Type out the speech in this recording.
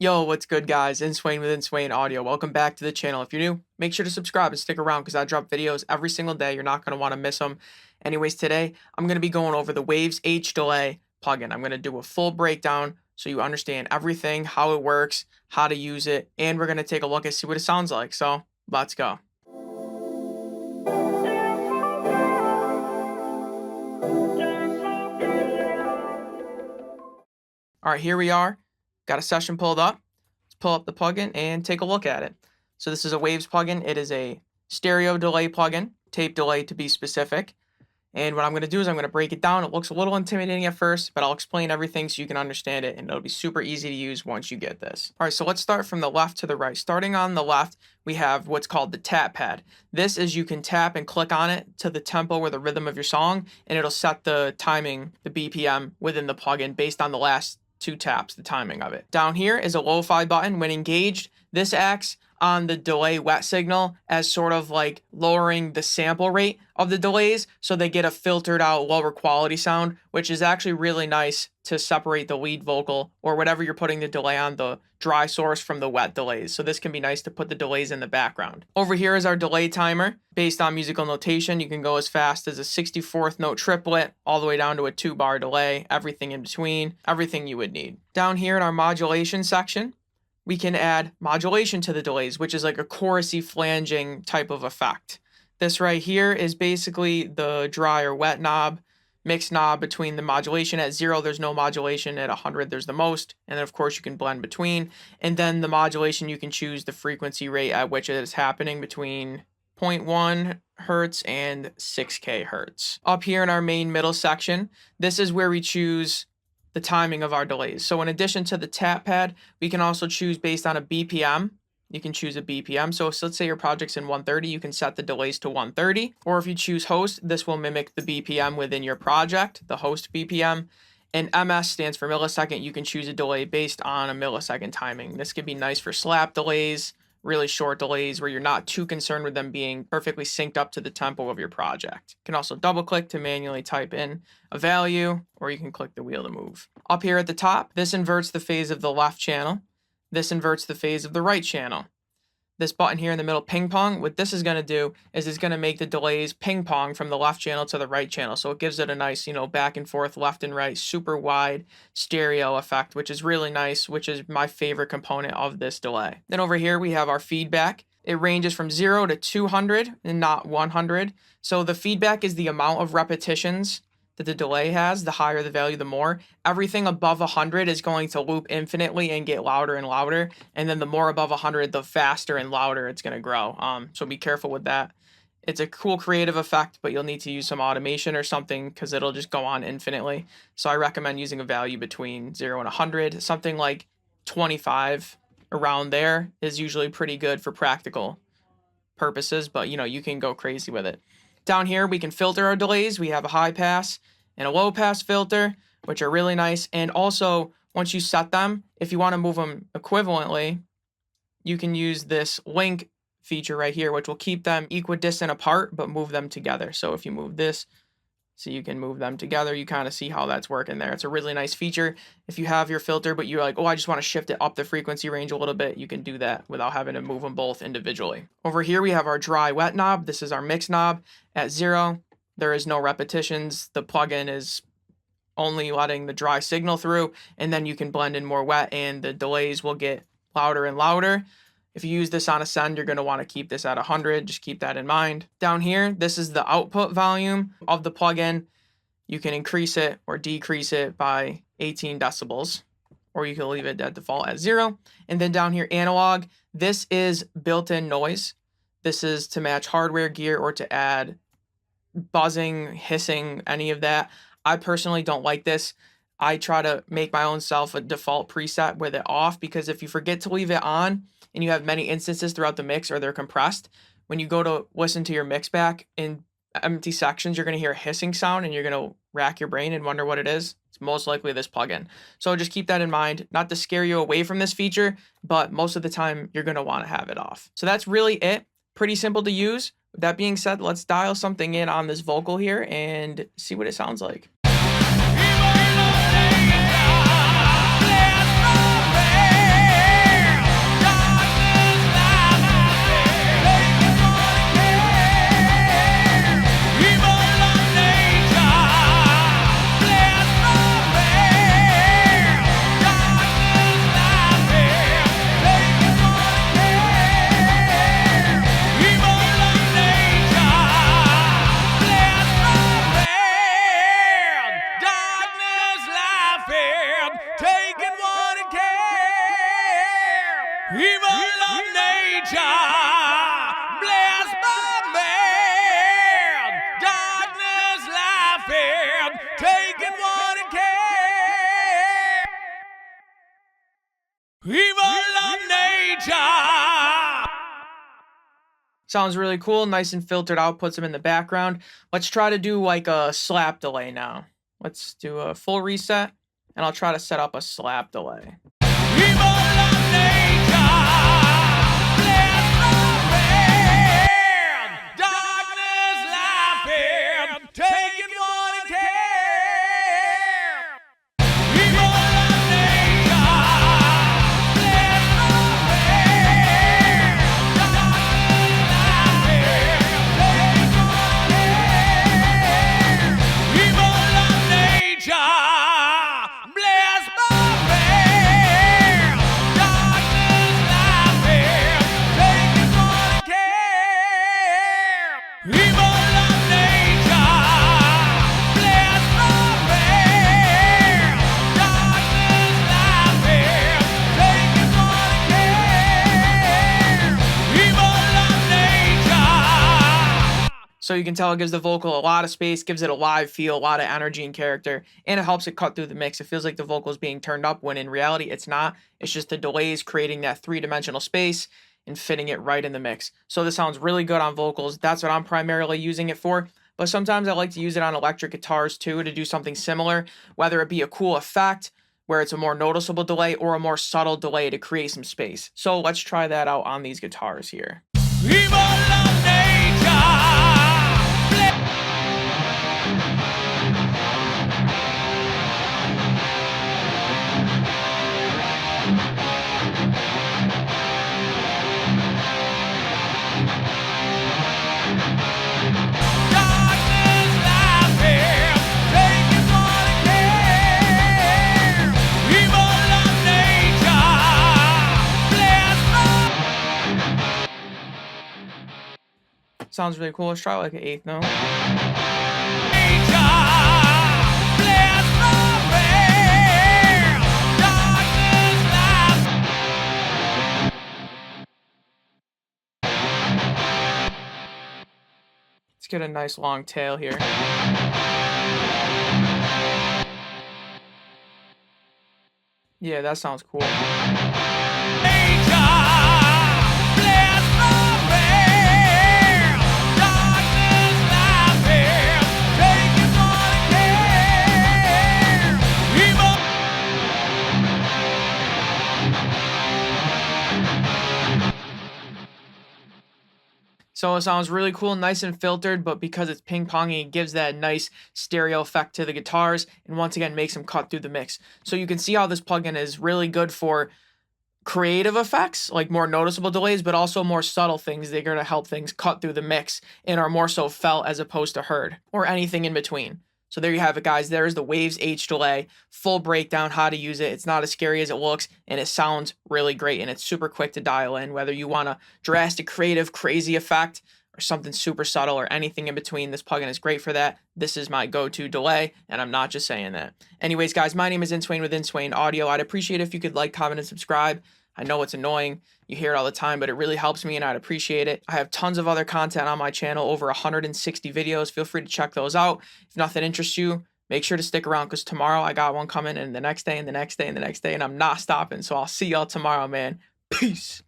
Yo, what's good, guys? Inswain with Inswain Audio. Welcome back to the channel. If you're new, make sure to subscribe and stick around because I drop videos every single day. You're not going to want to miss them. Anyways, today I'm going to be going over the Waves H Delay plugin. I'm going to do a full breakdown so you understand everything, how it works, how to use it, and we're going to take a look and see what it sounds like. So let's go. All right, here we are. Got a session pulled up. Let's pull up the plugin and take a look at it. So this is a Waves plugin. It is a stereo delay plugin, tape delay to be specific. And what I'm going to do is I'm going to break it down. It looks a little intimidating at first, but I'll explain everything so you can understand it, and it'll be super easy to use once you get this. All right, so let's start from the left to the right. Starting on the left, we have what's called the tap pad. This is you can tap and click on it to the tempo or the rhythm of your song, and it'll set the timing, the BPM within the plugin based on the last 2 taps, the timing of it. Down here is a lo-fi button. When engaged, this acts on the delay wet signal as sort of like lowering the sample rate of the delays so they get a filtered out lower quality sound, which is actually really nice to separate the lead vocal or whatever you're putting the delay on, the dry source from the wet delays. So this can be nice to put the delays in the background. Over here is our delay timer. Based on musical notation, you can go as fast as a 64th note triplet all the way down to a 2-bar delay, everything in between, everything you would need. Down here in our modulation section, we can add modulation to the delays, which is like a chorusy flanging type of effect. This right here is basically the dry or wet knob, mixed knob between the modulation. At 0, there's no modulation. At 100, there's the most. And then, of course, you can blend between. And then the modulation, you can choose the frequency rate at which it is happening between 0.1 hertz and 6K hertz. Up here in our main middle section, this is where we choose the timing of our delays. So in addition to the tap pad, we can also choose based on a BPM. You can choose a BPM. So let's say your project's in 130, you can set the delays to 130. Or if you choose host, this will mimic the BPM within your project, the host BPM. And MS stands for millisecond. You can choose a delay based on a millisecond timing. This could be nice for slap delays, really short delays where you're not too concerned with them being perfectly synced up to the tempo of your project. You can also double click to manually type in a value, or you can click the wheel to move. Up here at the top, this inverts the phase of the left channel. This inverts the phase of the right channel. This button here in the middle, ping pong, what this is going to do is it's going to make the delays ping pong from the left channel to the right channel. So it gives it a nice, back and forth, left and right, super wide stereo effect, which is really nice, which is my favorite component of this delay. Then over here, we have our feedback. It ranges from 0 to 200 and not 100. So the feedback is the amount of repetitions that the delay has. The higher the value, the more. Everything above 100 is going to loop infinitely and get louder and louder. And then the more above 100, the faster and louder it's going to grow. So be careful with that. It's a cool creative effect, but you'll need to use some automation or something because it'll just go on infinitely. So I recommend using a value between 0 and 100. Something like 25 around there is usually pretty good for practical purposes, but you can go crazy with it. Down here, we can filter our delays. We have a high pass and a low pass filter, which are really nice. And also, once you set them, if you want to move them equivalently, you can use this link feature right here, which will keep them equidistant apart, but move them together. So if you move this, so you can move them together, you kind of see how that's working there. It's a really nice feature. If you have your filter, but you're like, oh, I just want to shift it up the frequency range a little bit, you can do that without having to move them both individually. Over here, we have our dry wet knob. This is our mix knob. At 0, there is no repetitions. The plugin is only letting the dry signal through, and then you can blend in more wet, and the delays will get louder and louder. If you use this on a send, you're going to want to keep this at 100. Just keep that in mind. Down here, this is the output volume of the plugin. You can increase it or decrease it by 18 decibels, or you can leave it at default at 0. And then down here, analog. This is built-in noise. This is to match hardware gear or to add buzzing, hissing, any of that. I personally don't like this. I try to make my own self a default preset with it off, because if you forget to leave it on and you have many instances throughout the mix or they're compressed, when you go to listen to your mix back in empty sections, you're going to hear a hissing sound and you're going to rack your brain and wonder what it is. It's most likely this plugin. So just keep that in mind, not to scare you away from this feature, but most of the time you're going to want to have it off. So that's really it. Pretty simple to use. With that being said, let's dial something in on this vocal here and see what it sounds like. Evil of nature, bless my man. Darkness laughing, taking what it can. Evil of nature. Sounds really cool, nice and filtered out, puts them in the background. Let's try to do like a slap delay now. Let's do a full reset, and I'll try to set up a slap delay. Evil of nature, bless my man. Darkness laughing, taking what it can. Evil of nature, bless my man. Darkness laughing, taking what it can. Evil of nature, bless my man. Darkness laughing, taking what it can. Evil of nature, bless my man. Darkness laughing, taking what it can. Evil of nature. So you can tell it gives the vocal a lot of space, gives it a live feel, a lot of energy and character, and it helps it cut through the mix. It feels like the vocal is being turned up when in reality it's not. It's just the delays creating that three-dimensional space and fitting it right in the mix. So this sounds really good on vocals. That's what I'm primarily using it for. But sometimes I like to use it on electric guitars too to do something similar, whether it be a cool effect where it's a more noticeable delay or a more subtle delay to create some space. So let's try that out on these guitars here. Evil of nature. Darkness laughing, taking what it can. Evil of nature, bless my Sounds really cool. Let's try like an eighth note. nature, bless my man. Darkness laughing. Let's get a nice long tail here. Yeah, that sounds cool. Nature, bless my man. Darkness laughing, taking what it can. Evil. So it sounds really cool, nice and filtered, but because it's ping-ponging, it gives that nice stereo effect to the guitars, and once again makes them cut through the mix. So you can see how this plugin is really good for creative effects, like more noticeable delays, but also more subtle things that are going to help things cut through the mix and are more so felt as opposed to heard, or anything in between. So there you have it, guys. There's the Waves H delay, full breakdown, how to use it. It's not as scary as it looks, and it sounds really great, and it's super quick to dial in, whether you want a drastic, creative, crazy effect or something super subtle or anything in between. This plugin is great for that. This is my go-to delay, and I'm not just saying that. Anyways, guys, my name is Inswain with Inswain Audio. I'd appreciate it if you could like, comment, and subscribe. I know it's annoying. You hear it all the time, but it really helps me and I'd appreciate it. I have tons of other content on my channel, over 160 videos. Feel free to check those out. If nothing interests you, make sure to stick around because tomorrow I got one coming, and the next day and the next day and the next day, and I'm not stopping. So I'll see y'all tomorrow, man. Peace.